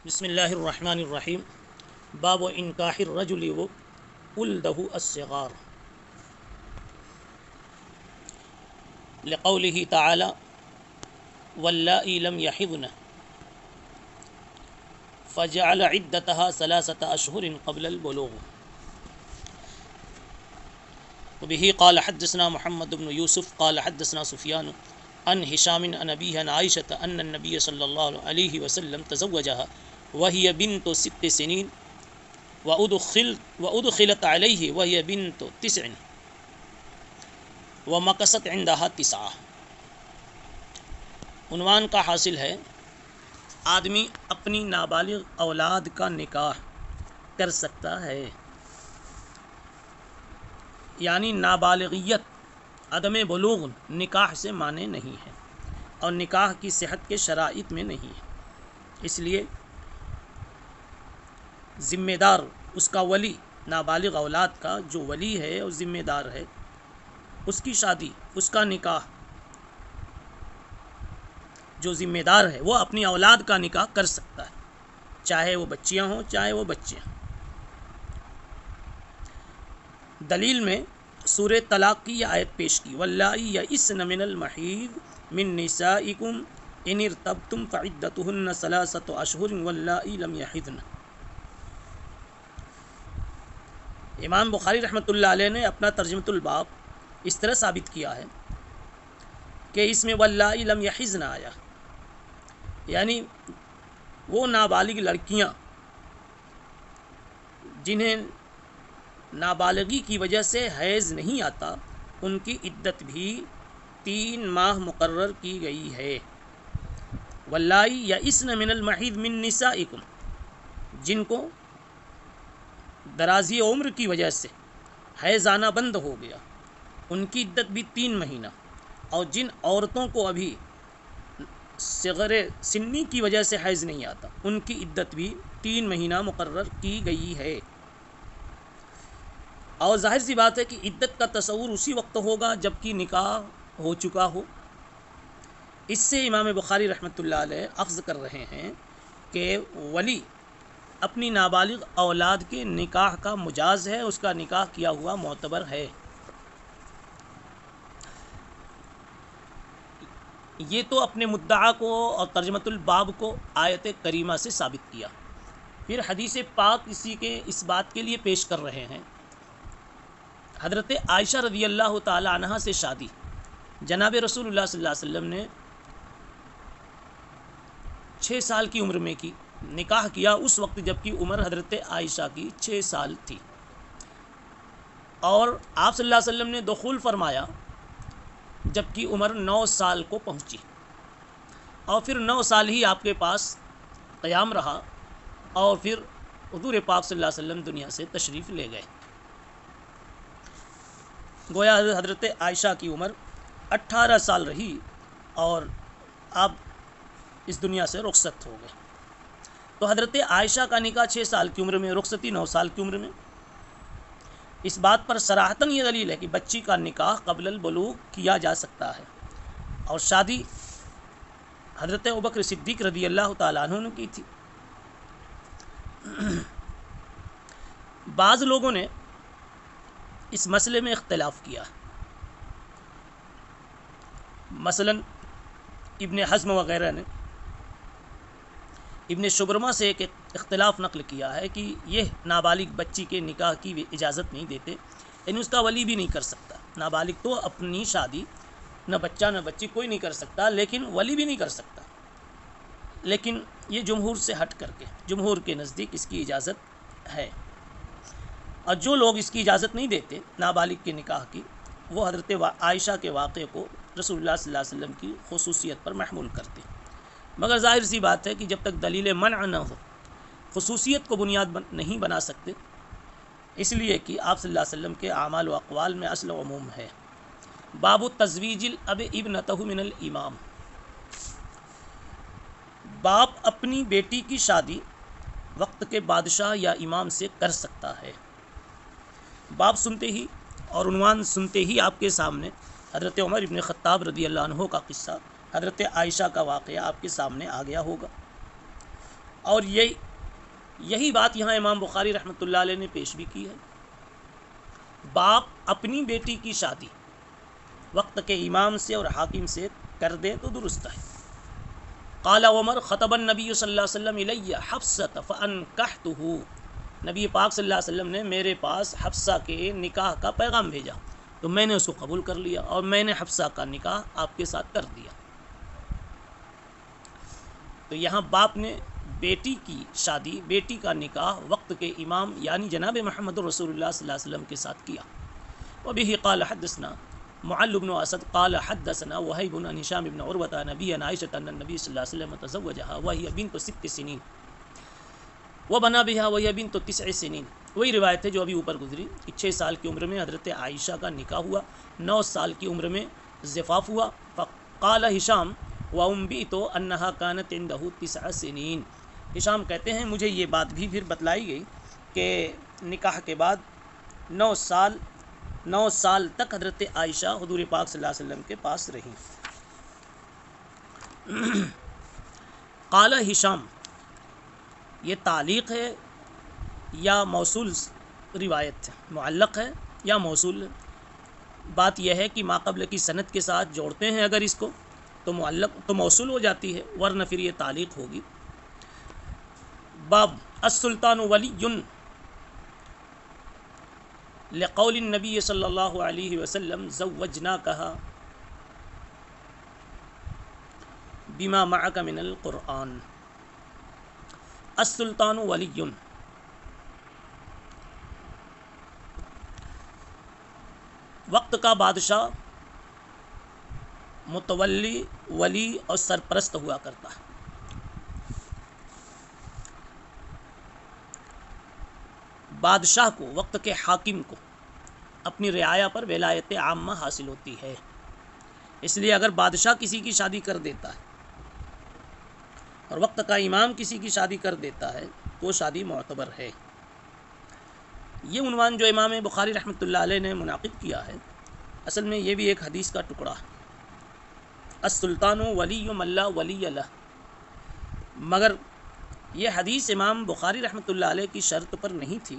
بسم اللہ الرحمن الرحیم باب انکاح الرجل ولده الصغار لقوله تعالی واللائی لم یحضن فجعل عدتها 3 اشہر قبل البلوغ وبه قال حدثنا محمد بن یوسف قال حدثنا سفیان عن هشام عن أبيه عن عائشة أن النبي صلى الله عليه وسلم تزوجها وهي بنت 6 سنين وأدخلت عليه وهي بنت 9 ومكثت عندها 9. عنوان کا حاصل ہے آدمی اپنی نابالغ اولاد کا نکاح کر سکتا ہے، یعنی نابالغیت عدم بلوغ نکاح سے مانے نہیں ہے اور نکاح کی صحت کے شرائط میں نہیں ہے. اس لیے ذمہ دار اس کا ولی، نابالغ اولاد کا جو ولی ہے اور ذمہ دار ہے، اس کی شادی، اس کا نکاح، جو ذمہ دار ہے وہ اپنی اولاد کا نکاح کر سکتا ہے، چاہے وہ بچیاں ہوں چاہے وہ بچے ہوں. دلیل میں سورہ طلاق کی یہ آیت پیش کی، واللائی یئسن من المحیض من نسائکم ان ارتبتم فعدتہن 3 اشہر واللائی لم یحضن. امام بخاری رحمۃ اللہ علیہ نے اپنا ترجمۃ الباب اس طرح ثابت کیا ہے کہ اس میں واللائی لم یحضن آیا، یعنی وہ نابالغ لڑکیاں جنہیں نابالغی کی وجہ سے حیض نہیں آتا، ان کی عدت بھی 3 ماہ مقرر کی گئی ہے. واللائی یئسن من المحیض من نسائکم، جن کو درازی عمر کی وجہ سے حیض آنا بند ہو گیا، ان کی عدت بھی 3 مہینہ، اور جن عورتوں کو ابھی صغر سنی کی وجہ سے حیض نہیں آتا، ان کی عدت بھی 3 مہینہ مقرر کی گئی ہے. اور ظاہر سی بات ہے کہ عدت کا تصور اسی وقت ہوگا جب کہ نکاح ہو چکا ہو. اس سے امام بخاری رحمۃ اللہ علیہ اخذ کر رہے ہیں کہ ولی اپنی نابالغ اولاد کے نکاح کا مجاز ہے، اس کا نکاح کیا ہوا معتبر ہے. یہ تو اپنے مدعا کو اور ترجمۃ الباب کو آیت کریمہ سے ثابت کیا. پھر حدیث پاک اسی کے اس بات کے لیے پیش کر رہے ہیں. حضرت عائشہ رضی اللہ تعالی عنہا سے شادی جناب رسول اللہ صلی اللہ علیہ وسلم نے 6 سال کی عمر میں کی. نکاح کیا اس وقت جب کہ عمر حضرت عائشہ کی 6 سال تھی، اور آپ صلی اللہ علیہ وسلم نے دخول فرمایا جب کہ عمر 9 سال کو پہنچی، اور پھر 9 سال ہی آپ کے پاس قیام رہا، اور پھر حضور پاک صلی اللہ علیہ وسلم دنیا سے تشریف لے گئے. گویا حضرت عائشہ کی عمر 18 سال رہی اور آپ اس دنیا سے رخصت ہو گئے. تو حضرت عائشہ کا نکاح 6 سال کی عمر میں، رخصتی 9 سال کی عمر میں. اس بات پر صراحتاً یہ دلیل ہے کہ بچی کا نکاح قبل البلوغ کیا جا سکتا ہے، اور شادی حضرت ابوبکر صدیق رضی اللہ تعالیٰ عنہ نے کی تھی. بعض لوگوں نے اس مسئلے میں اختلاف کیا، مثلا ابن حزم وغیرہ نے ابن شبرمہ سے ایک اختلاف نقل کیا ہے کہ یہ نابالغ بچی کے نکاح کی اجازت نہیں دیتے، یعنی اس کا ولی بھی نہیں کر سکتا. نابالغ تو اپنی شادی نہ بچہ نہ بچی کوئی نہیں کر سکتا، لیکن ولی بھی نہیں کر سکتا. لیکن یہ جمہور سے ہٹ کر کے جمہور کے نزدیک اس کی اجازت ہے، اور جو لوگ اس کی اجازت نہیں دیتے نابالغ کے نکاح کی، وہ حضرت عائشہ کے واقعے کو رسول اللہ صلی اللہ علیہ وسلم کی خصوصیت پر محمول کرتے. مگر ظاہر سی بات ہے کہ جب تک دلیل منع نہ ہو خصوصیت کو بنیاد نہیں بنا سکتے، اس لیے کہ آپ صلی اللہ علیہ وسلم کے اعمال و اقوال میں اصل و عموم ہے. باب تزویج الاب ابنتہ من الامام، باپ اپنی بیٹی کی شادی وقت کے بادشاہ یا امام سے کر سکتا ہے. باب سنتے ہی اور عنوان سنتے ہی آپ کے سامنے حضرت عمر ابن خطاب رضی اللہ عنہ کا قصہ، حضرت عائشہ کا واقعہ آپ کے سامنے آ گیا ہوگا. اور یہی بات یہاں امام بخاری رحمۃ اللہ علیہ نے پیش بھی کی ہے. باپ اپنی بیٹی کی شادی وقت کے امام سے اور حاکم سے کر دے تو درست ہے. قال عمر خطب النبی صلی اللہ علیہ وسلم الی حفصۃ فانکحتہ، نبی پاک صلی اللہ علیہ وسلم نے میرے پاس حفصہ کے نکاح کا پیغام بھیجا تو میں نے اس کو قبول کر لیا اور میں نے حفصہ کا نکاح آپ کے ساتھ کر دیا. تو یہاں باپ نے بیٹی کی شادی، بیٹی کا نکاح وقت کے امام یعنی جناب محمد رسول اللہ صلی اللہ علیہ وسلم کے ساتھ کیا. وبه قال حدثنا معل بن اسد قال حدثنا وهيب بن هشام بن عروة نبي عائشة ان النبي صلى الله عليه وسلم تزوجها وهي بنت 6 سنين وبنى بها وهي بنت 9 سنين. وہی روایت ہے جو ابھی اوپر گزری کہ 6 سال کی عمر میں حضرت عائشہ کا نکاح ہوا، 9 سال کی عمر میں زفاف ہوا. فقال ہشام وانبئت انها كانت عنده 9 سنين. ہشام کہتے ہیں مجھے یہ بات بھی پھر بتلائی گئی کہ نکاح کے بعد 9 سال تک حضرت عائشہ حضور پاک صلی اللہ علیہ وسلم کے پاس رہیں. قال ہشام، یہ تعلیق ہے یا موصول روایت ہے، معلق ہے یا موصول ہے؟ بات یہ ہے کہ ماقبل کی سند کے ساتھ جوڑتے ہیں اگر اس کو تو معلق تو موصول ہو جاتی ہے، ورنہ پھر یہ تعلیق ہوگی. باب السلطان ولی لقول النبی صلی اللہ علیہ وسلم زوجناکہا بما معک من القرآن. السلطان ولی، وقت کا بادشاہ متولی، ولی اور سرپرست ہوا کرتا ہے. بادشاہ کو، وقت کے حاکم کو اپنی رعایا پر ولایت عامہ حاصل ہوتی ہے. اس لیے اگر بادشاہ کسی کی شادی کر دیتا ہے اور وقت کا امام کسی کی شادی کر دیتا ہے تو وہ شادی معتبر ہے. یہ عنوان جو امام بخاری رحمۃ اللہ علیہ نے منعقد کیا ہے اصل میں یہ بھی ایک حدیث کا ٹکڑا ہے. السلطان ولی من لا ولی لہ، مگر یہ حدیث امام بخاری رحمۃ اللہ علیہ کی شرط پر نہیں تھی،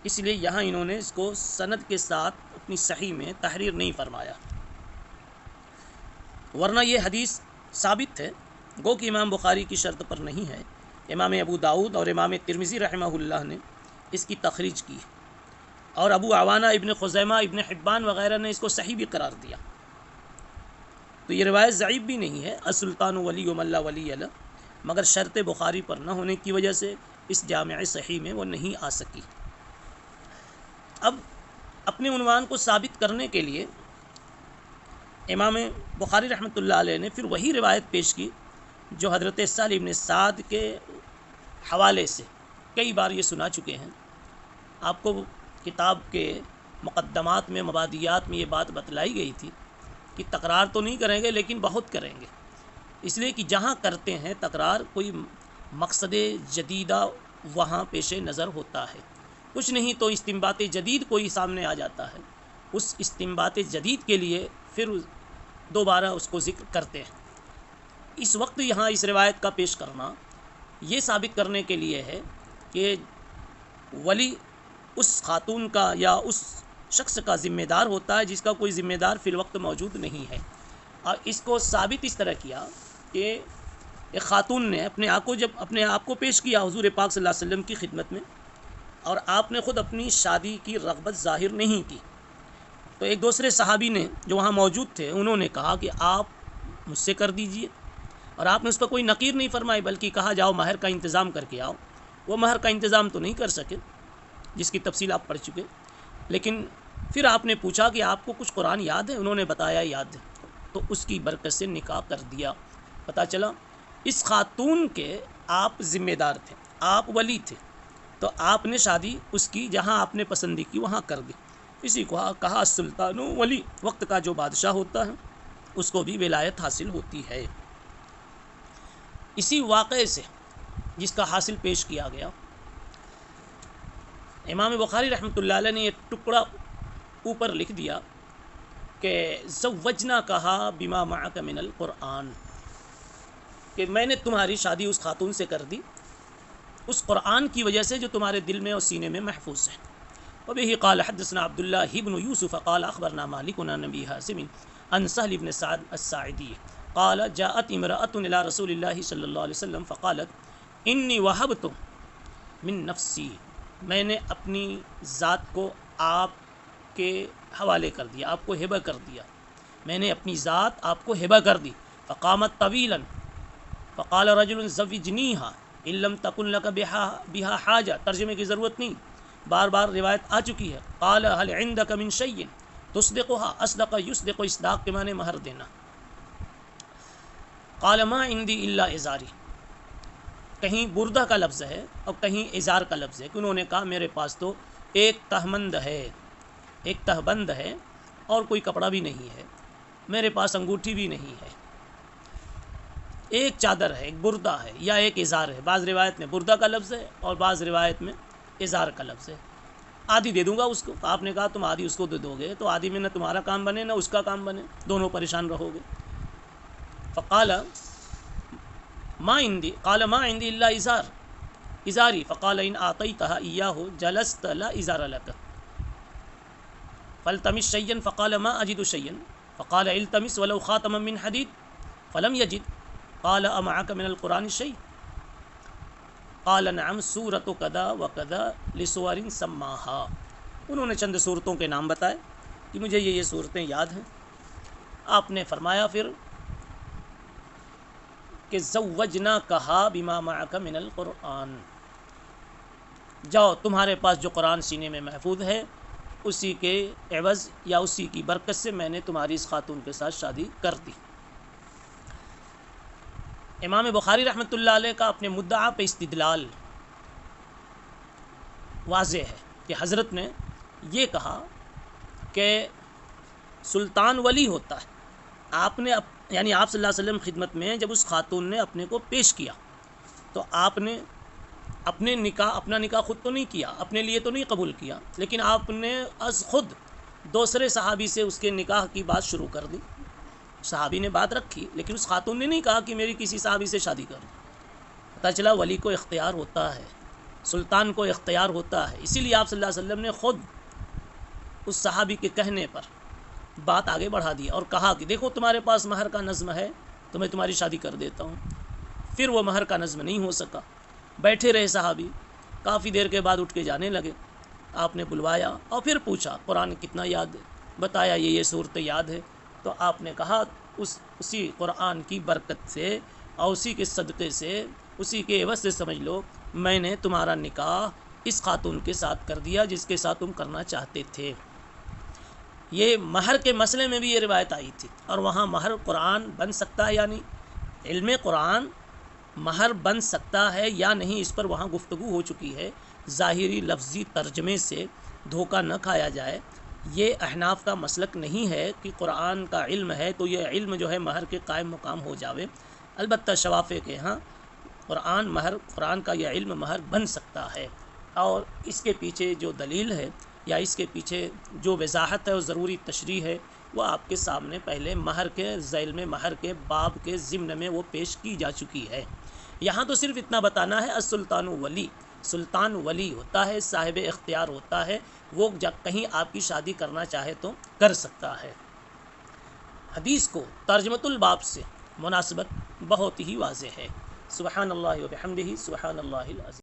اس لیے یہاں انہوں نے اس کو سند کے ساتھ اپنی صحیح میں تحریر نہیں فرمایا، ورنہ یہ حدیث ثابت ہے، گو کہ امام بخاری کی شرط پر نہیں ہے. امام ابو داؤد اور امام ترمذی رحمہ اللہ نے اس کی تخریج کی اور ابو عوانہ، ابن خزیمہ، ابن حبان وغیرہ نے اس کو صحیح بھی قرار دیا. تو یہ روایت ضعیف بھی نہیں ہے السلطان ولی من لا ولی لہ، مگر شرط بخاری پر نہ ہونے کی وجہ سے اس جامع صحیح میں وہ نہیں آ سکی. اب اپنے عنوان کو ثابت کرنے کے لیے امام بخاری رحمۃ اللہ علیہ نے پھر وہی روایت پیش کی جو حضرت سہل بن سعد کے حوالے سے کئی بار یہ سنا چکے ہیں. آپ کو کتاب کے مقدمات میں، مبادیات میں یہ بات بتلائی گئی تھی کہ تکرار تو نہیں کریں گے لیکن بہت کریں گے، اس لیے کہ جہاں کرتے ہیں تکرار کوئی مقصد جدیدہ وہاں پیش نظر ہوتا ہے. کچھ نہیں تو استنباط جدید کوئی سامنے آ جاتا ہے، اس استنباط جدید کے لیے پھر دوبارہ اس کو ذکر کرتے ہیں. اس وقت یہاں اس روایت کا پیش کرنا یہ ثابت کرنے کے لیے ہے کہ ولی اس خاتون کا یا اس شخص کا ذمہ دار ہوتا ہے جس کا کوئی ذمہ دار فی الوقت موجود نہیں ہے. اور اس کو ثابت اس طرح کیا کہ ایک خاتون نے اپنے آپ کو پیش کیا حضور پاک صلی اللہ علیہ وسلم کی خدمت میں، اور آپ نے خود اپنی شادی کی رغبت ظاہر نہیں کی. تو ایک دوسرے صحابی نے جو وہاں موجود تھے انہوں نے کہا کہ آپ مجھ سے کر دیجئے، اور آپ نے اس پر کوئی نقیر نہیں فرمائی بلکہ کہا جاؤ مہر کا انتظام کر کے آؤ. وہ مہر کا انتظام تو نہیں کر سکے جس کی تفصیل آپ پڑھ چکے، لیکن پھر آپ نے پوچھا کہ آپ کو کچھ قرآن یاد ہے؟ انہوں نے بتایا یاد ہے، تو اس کی برکت سے نکاح کر دیا. پتہ چلا اس خاتون کے آپ ذمہ دار تھے، آپ ولی تھے، تو آپ نے شادی اس کی جہاں آپ نے پسندی کی وہاں کر دی. اسی کو کہا سلطان ولی، وقت کا جو بادشاہ ہوتا ہے اس کو بھی ولایت حاصل ہوتی ہے. اسی واقعے سے جس کا حاصل پیش کیا گیا، امام بخاری رحمۃ اللہ علیہ نے یہ ٹکڑا اوپر لکھ دیا کہ زوجنا کہا بما معک من القرآن، کہ میں نے تمہاری شادی اس خاتون سے کر دی اس قرآن کی وجہ سے جو تمہارے دل میں اور سینے میں محفوظ ہے۔ وبه قال حدثنا عبد الله بن يوسف قال اخبرنا مالك عن ابي حازم عن سهل بن سعد الساعدي قال جاءت امرأة الى رسول الله صلی اللہ علیہ وسلم فقالت انی وهبت من نفسی، میں نے اپنی ذات کو آپ کے حوالے کر دیا، آپ کو ہبہ کر دیا، میں نے اپنی ذات آپ کو ہبہ کر دی۔ فقامت طویلا فقال رجل زوجنیها ان لم تکن لك بها حاجہ، ترجمے کی ضرورت نہیں، بار بار روایت آ چکی ہے۔ قال هل عندك من شيء تصدقها، اصدق يصدق، اصداق کے معنی مہر دینا۔ قال ما عندي الا ازاری، کہیں بردہ کا لفظ ہے اور کہیں ازار کا لفظ ہے کہ انہوں نے کہا میرے پاس تو ایک تہمند ہے، ایک تہبند ہے اور کوئی کپڑا بھی نہیں ہے، میرے پاس انگوٹھی بھی نہیں ہے، ایک چادر ہے، ایک بردہ ہے یا ایک ازار ہے۔ بعض روایت میں بردہ کا لفظ ہے اور بعض روایت میں ازار کا لفظ ہے۔ آدھی دے دوں گا اس کو، آپ نے کہا تم آدھی اس کو دے دو گے تو آدھی میں نہ تمہارا کام بنے نہ اس کا کام بنے، دونوں پریشان رہو گے۔ فقال ما عندي، قال ما عندي الا ازاری، فقال ان اعطيتها اياه جلست لا ازار لك فالتمس شيئا، فقال ما اجد شيئا، فقال التمس ولو خاتما من حديد فلم يجد، قال امعك من القرآن شيء، قال نعم سورۃ کذا وکذا لسور سماها، انہوں نے چند صورتوں کے نام بتائے کہ مجھے یہ صورتیں یاد ہیں۔ آپ نے فرمایا پھر کہ زوجنا کہا بما معک من القرآن، جاؤ تمہارے پاس جو قرآن سینے میں محفوظ ہے اسی کے عوض یا اسی کی برکت سے میں نے تمہاری اس خاتون کے ساتھ شادی کر دی۔ امام بخاری رحمۃ اللہ علیہ کا اپنے مدعا پہ استدلال واضح ہے کہ حضرت نے یہ کہا کہ سلطان ولی ہوتا ہے، آپ نے یعنی آپ صلی اللہ علیہ وسلم خدمت میں جب اس خاتون نے اپنے کو پیش کیا تو آپ نے اپنا نکاح خود تو نہیں کیا، اپنے لیے تو نہیں قبول کیا، لیکن آپ نے از خود دوسرے صحابی سے اس کے نکاح کی بات شروع کر دی۔ صحابی نے بات رکھی لیکن اس خاتون نے نہیں کہا کہ میری کسی صحابی سے شادی کر، پتہ چلا ولی کو اختیار ہوتا ہے، سلطان کو اختیار ہوتا ہے، اسی لیے آپ صلی اللہ علیہ وسلم نے خود اس صحابی کے کہنے پر بات آگے بڑھا دی اور کہا کہ دیکھو تمہارے پاس مہر کا نظم ہے تو میں تمہاری شادی کر دیتا ہوں۔ پھر وہ مہر کا نظم نہیں ہو سکا، بیٹھے رہے صحابی، کافی دیر کے بعد اٹھ کے جانے لگے۔ آپ نے بلوایا اور پھر پوچھا قرآن کتنا یاد ہے، بتایا یہ صورتیں یاد ہے، تو آپ نے کہا اسی قرآن کی برکت سے اور اسی کے صدقے سے، اسی کے عوض سے سمجھ لو میں نے تمہارا نکاح اس خاتون کے ساتھ کر دیا جس کے ساتھ تم کرنا چاہتے تھے۔ یہ مہر کے مسئلے میں بھی یہ روایت آئی تھی، اور وہاں مہر قرآن بن سکتا ہے یا نہیں، علم قرآن مہر بن سکتا ہے یا نہیں اس پر وہاں گفتگو ہو چکی ہے۔ ظاہری لفظی ترجمے سے دھوکہ نہ کھایا جائے، یہ احناف کا مسلک نہیں ہے کہ قرآن کا علم ہے تو یہ علم جو ہے مہر کے قائم مقام ہو جاوے۔ البتہ شوافے کے ہاں قرآن کا یہ علم مہر بن سکتا ہے، اور اس کے پیچھے جو دلیل ہے یا اس کے پیچھے جو وضاحت ہے اور ضروری تشریح ہے وہ آپ کے سامنے پہلے مہر کے ذیل میں مہر کے باب کے ضمن میں وہ پیش کی جا چکی ہے۔ یہاں تو صرف اتنا بتانا ہے السلطان ولی، سلطان ولی ہوتا ہے، صاحب اختیار ہوتا ہے، وہ جب کہیں آپ کی شادی کرنا چاہے تو کر سکتا ہے۔ حدیث کو ترجمۃ الباب سے مناسبت بہت ہی واضح ہے۔ سبحان اللہ و بحمدہ، سبحان اللہ العظیم۔